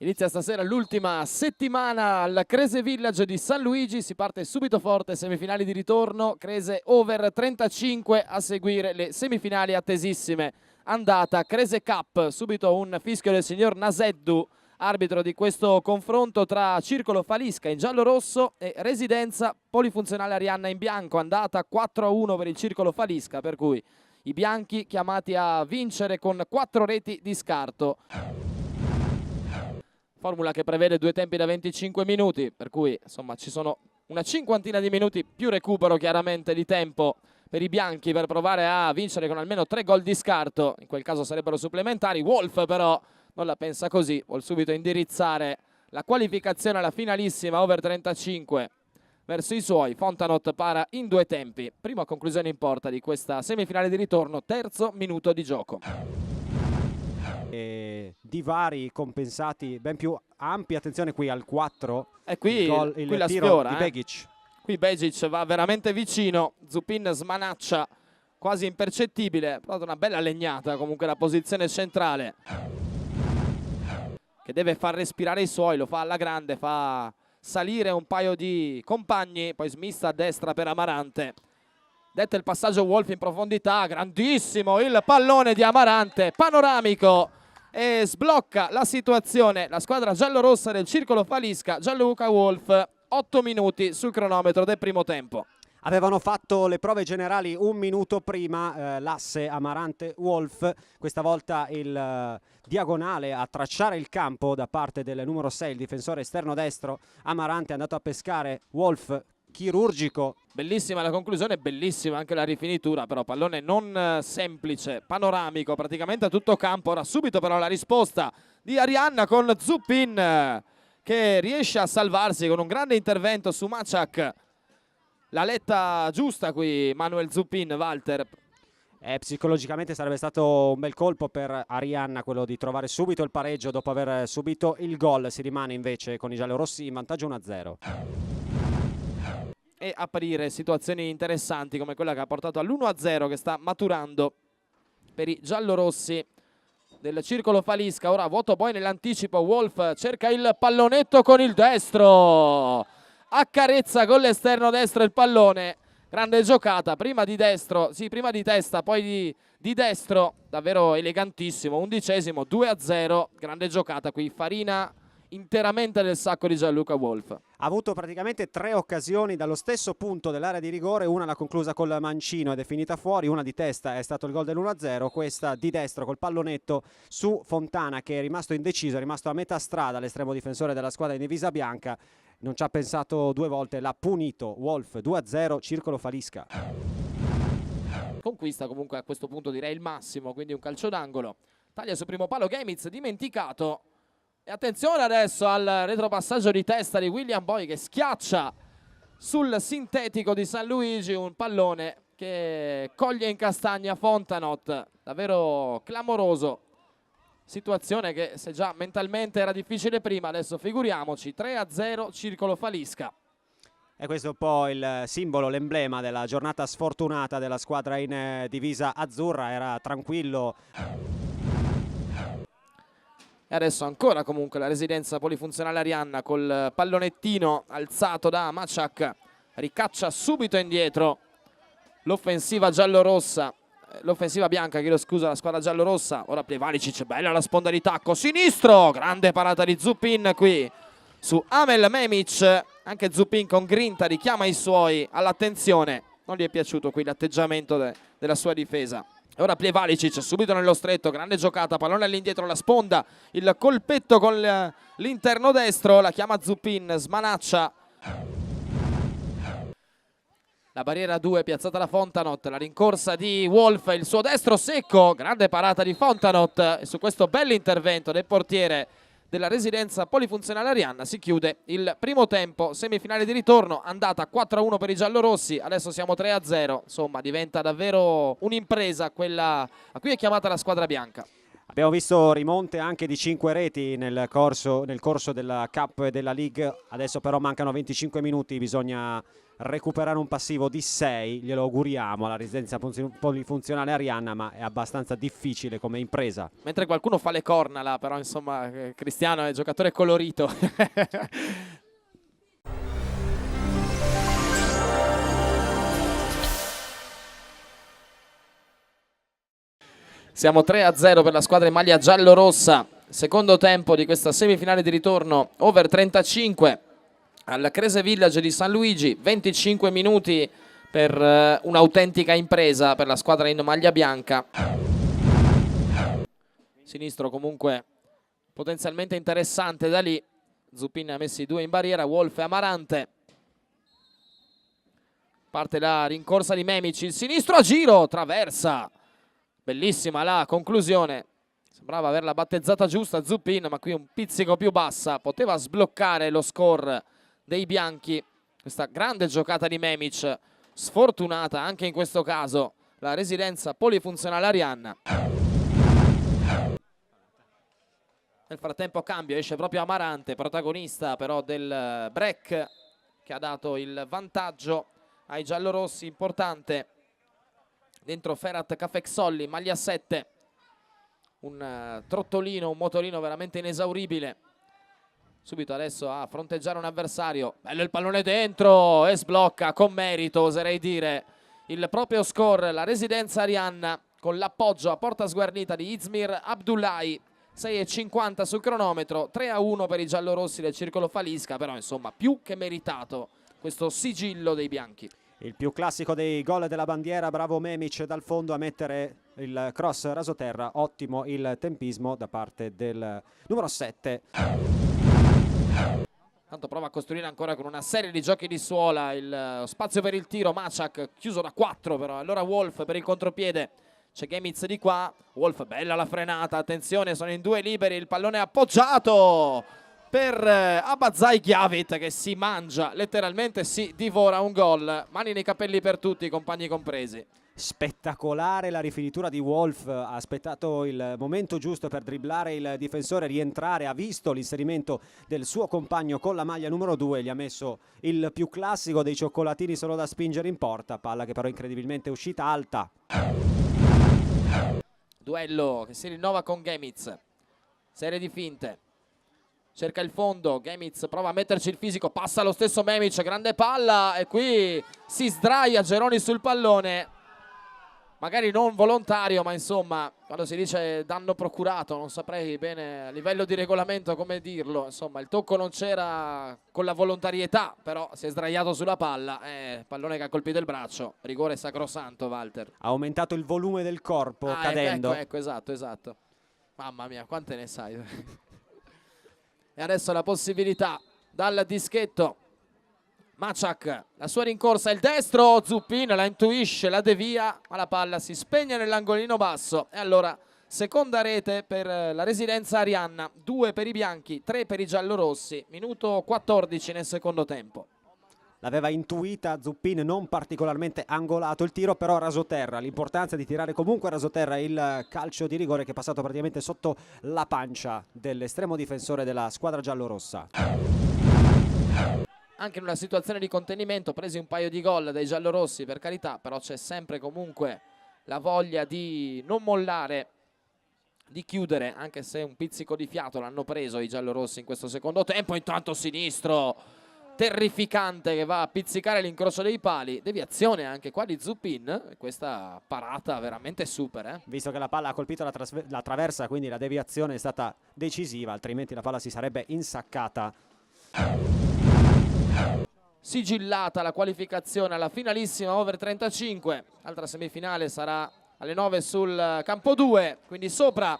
Inizia stasera l'ultima settimana al Crese Village di San Luigi, si parte subito forte, semifinali di ritorno, Crese over 35 a seguire le semifinali attesissime. Andata Crese Cup, subito un fischio del signor Naseddu, arbitro di questo confronto tra Circolo Falisca in giallo-rosso e Residenza Polifunzionale Arianna in bianco. Andata 4-1 per il Circolo Falisca, per cui i bianchi chiamati a vincere con 4 reti di scarto. Formula che prevede 2 tempi da 25 minuti, per cui insomma ci sono una cinquantina di minuti più recupero chiaramente di tempo per i bianchi per provare a vincere con almeno 3 gol di scarto. In quel caso sarebbero supplementari. Wolf però non la pensa così, vuol subito indirizzare la qualificazione alla finalissima over 35 verso i suoi. Fontanot para in 2 tempi. Prima conclusione in porta di questa semifinale di ritorno, terzo minuto di gioco. Divari compensati ben più ampi. Attenzione qui al 4 e qui il la tiro sfiora, di Begic. Qui Begic va veramente vicino, Zupin smanaccia quasi impercettibile, però una bella legnata comunque la posizione centrale che deve far respirare i suoi, lo fa alla grande, fa salire un paio di compagni, poi smista a destra per Amarante. Detto il passaggio Wolf in profondità, grandissimo il pallone di Amarante, panoramico, e sblocca la situazione la squadra giallorossa del Circolo Falisca. Gianluca Wolf, 8 minuti sul cronometro del primo tempo. Avevano fatto le prove generali un minuto prima, l'asse Amarante-Wolf, questa volta il diagonale a tracciare il campo da parte del numero 6, il difensore esterno destro. Amarante è andato a pescare, Wolf chirurgico. Bellissima la conclusione, bellissima anche la rifinitura, però pallone non semplice, panoramico praticamente a tutto campo. Ora subito però la risposta di Arianna con Zupin che riesce a salvarsi con un grande intervento su Maciak. La letta giusta qui Manuel Zupin, Walter. Psicologicamente sarebbe stato un bel colpo per Arianna quello di trovare subito il pareggio dopo aver subito il gol. Si rimane invece con i giallorossi in vantaggio 1-0. E aprire situazioni interessanti come quella che ha portato all'1-0 che sta maturando per i giallorossi del Circolo Falisca. Ora vuoto poi nell'anticipo, Wolf cerca il pallonetto con il destro, accarezza con l'esterno destro il pallone, grande giocata, prima di destro, sì prima di testa poi di destro, davvero elegantissimo. 11esimo, 2-0, grande giocata qui, farina interamente nel sacco di Gianluca Wolf. Ha avuto praticamente 3 occasioni dallo stesso punto dell'area di rigore, una l'ha conclusa col mancino ed è finita fuori, una di testa è stato il gol dell'1-0, questa di destro col pallonetto su Fontana che è rimasto indeciso, è rimasto a metà strada l'estremo difensore della squadra in divisa bianca, non ci ha pensato 2 volte, l'ha punito Wolf. 2-0 Circolo Falisca. Conquista comunque a questo punto direi il massimo, quindi un calcio d'angolo, taglia sul primo palo Gemiz, dimenticato. E attenzione adesso al retropassaggio di testa di William Boy che schiaccia sul sintetico di San Luigi un pallone che coglie in castagna Fontanot, davvero clamoroso. Situazione che se già mentalmente era difficile prima, adesso figuriamoci. 3-0 Circolo Falisca. E questo è un po' il simbolo, l'emblema della giornata sfortunata della squadra in divisa azzurra, era tranquillo. E adesso ancora comunque la Residenza Polifunzionale Arianna col pallonettino alzato da Maciak, ricaccia subito indietro l'offensiva giallorossa, l'offensiva bianca, chiedo scusa, la squadra giallorossa. Ora Plivalicic, bella la sponda di tacco, sinistro, grande parata di Zupin qui su Amel Memic, anche Zupin con grinta richiama i suoi all'attenzione, non gli è piaciuto qui l'atteggiamento della sua difesa. Ora Plivalicic subito nello stretto, grande giocata, pallone all'indietro, la sponda, il colpetto con l'interno destro, la chiama Zupin, smanaccia. La barriera 2 piazzata da Fontanot, la rincorsa di Wolf, il suo destro secco, grande parata di Fontanot e su questo bell'intervento del portiere della Residenza Polifunzionale Arianna si chiude il primo tempo, semifinale di ritorno, andata 4-1 per i giallorossi, adesso siamo 3-0, insomma diventa davvero un'impresa quella a cui è chiamata la squadra bianca. Abbiamo visto rimonte anche di 5 reti nel corso della Cup e della League, adesso però mancano 25 minuti, bisogna recuperare un passivo di 6, glielo auguriamo alla residenza polifunzionale Arianna, ma è abbastanza difficile come impresa. Mentre qualcuno fa le corna là, però insomma Cristiano è giocatore colorito. Siamo 3-0 per la squadra in maglia giallo-rossa, secondo tempo di questa semifinale di ritorno, over 35 al Crese Village di San Luigi, 25 minuti per un'autentica impresa per la squadra in maglia bianca. Sinistro comunque potenzialmente interessante da lì, Zuppin ne ha messi 2 in barriera, Wolf e Amarante. Parte la rincorsa di Memic, il sinistro a giro, traversa. Bellissima la conclusione, sembrava averla battezzata giusta Zuppin, ma qui un pizzico più bassa, poteva sbloccare lo score dei bianchi. Questa grande giocata di Memic, sfortunata anche in questo caso la residenza polifunzionale Arianna. Nel frattempo cambio, esce proprio Amarante, protagonista però del break che ha dato il vantaggio ai giallorossi, importante. Dentro Ferhat Cafexolli, maglia 7, un trottolino, un motorino veramente inesauribile. Subito adesso a fronteggiare un avversario, bello il pallone dentro e sblocca con merito, oserei dire, il proprio score, la residenza Arianna con l'appoggio a porta sguarnita di Izmir Abdullahi, 6,50 sul cronometro, 3-1 per i giallorossi del Circolo Falisca, però insomma più che meritato questo sigillo dei bianchi. Il più classico dei gol della bandiera, bravo Memic dal fondo a mettere il cross rasoterra, ottimo il tempismo da parte del numero 7. Tanto prova a costruire ancora con una serie di giochi di suola il spazio per il tiro, Maciak chiuso da 4 però, allora Wolf per il contropiede, c'è Gemitz di qua, Wolf bella la frenata, attenzione sono in 2 liberi, il pallone appoggiato per Abazai Chiavit che si mangia, letteralmente si divora un gol, mani nei capelli per tutti, compagni compresi. Spettacolare la rifinitura di Wolf, ha aspettato il momento giusto per dribblare il difensore, rientrare, ha visto l'inserimento del suo compagno con la maglia numero 2, gli ha messo il più classico dei cioccolatini solo da spingere in porta, palla che però incredibilmente è uscita alta. Duello che si rinnova con Gemitz, serie di finte. Cerca il fondo, Gemitz prova a metterci il fisico, passa lo stesso Memic, grande palla e qui si sdraia Geroni sul pallone, magari non volontario ma insomma quando si dice danno procurato non saprei bene a livello di regolamento come dirlo, insomma il tocco non c'era con la volontarietà però si è sdraiato sulla palla, pallone che ha colpito il braccio, rigore sacrosanto Walter. Ha aumentato il volume del corpo cadendo. Ecco, esatto, mamma mia quante ne sai. E adesso la possibilità dal dischetto, Maciak, la sua rincorsa, il destro, Zuppin la intuisce, la devia, ma la palla si spegne nell'angolino basso. E allora seconda rete per la residenza Arianna, 2 per i bianchi, 3 per i giallorossi, minuto 14 nel secondo tempo. L'aveva intuita Zuppin, non particolarmente angolato il tiro, però rasoterra, l'importanza di tirare comunque rasoterra il calcio di rigore che è passato praticamente sotto la pancia dell'estremo difensore della squadra giallorossa. Anche in una situazione di contenimento, presi un paio di gol dai giallorossi per carità, però c'è sempre comunque la voglia di non mollare, di chiudere, anche se un pizzico di fiato l'hanno preso i giallorossi in questo secondo tempo. Intanto sinistro terrificante che va a pizzicare l'incrocio dei pali, deviazione anche qua di Zuppin, questa parata veramente super. Visto che la palla ha colpito la traversa, quindi la deviazione è stata decisiva, altrimenti la palla si sarebbe insaccata. Sigillata la qualificazione alla finalissima over 35, altra semifinale sarà alle 9 sul campo 2, quindi sopra.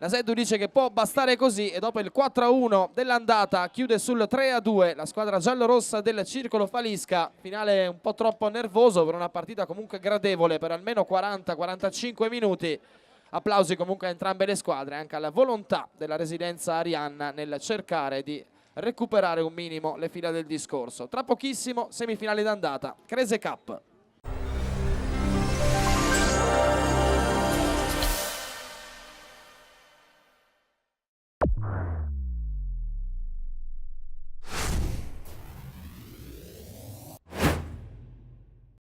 La Seddu dice che può bastare così e dopo il 4-1 dell'andata chiude sul 3-2 la squadra giallorossa del Circolo Falisca. Finale un po' troppo nervoso per una partita comunque gradevole per almeno 40-45 minuti. Applausi comunque a entrambe le squadre, anche alla volontà della residenza Arianna nel cercare di recuperare un minimo le fila del discorso. Tra pochissimo semifinale d'andata, Crese Cup.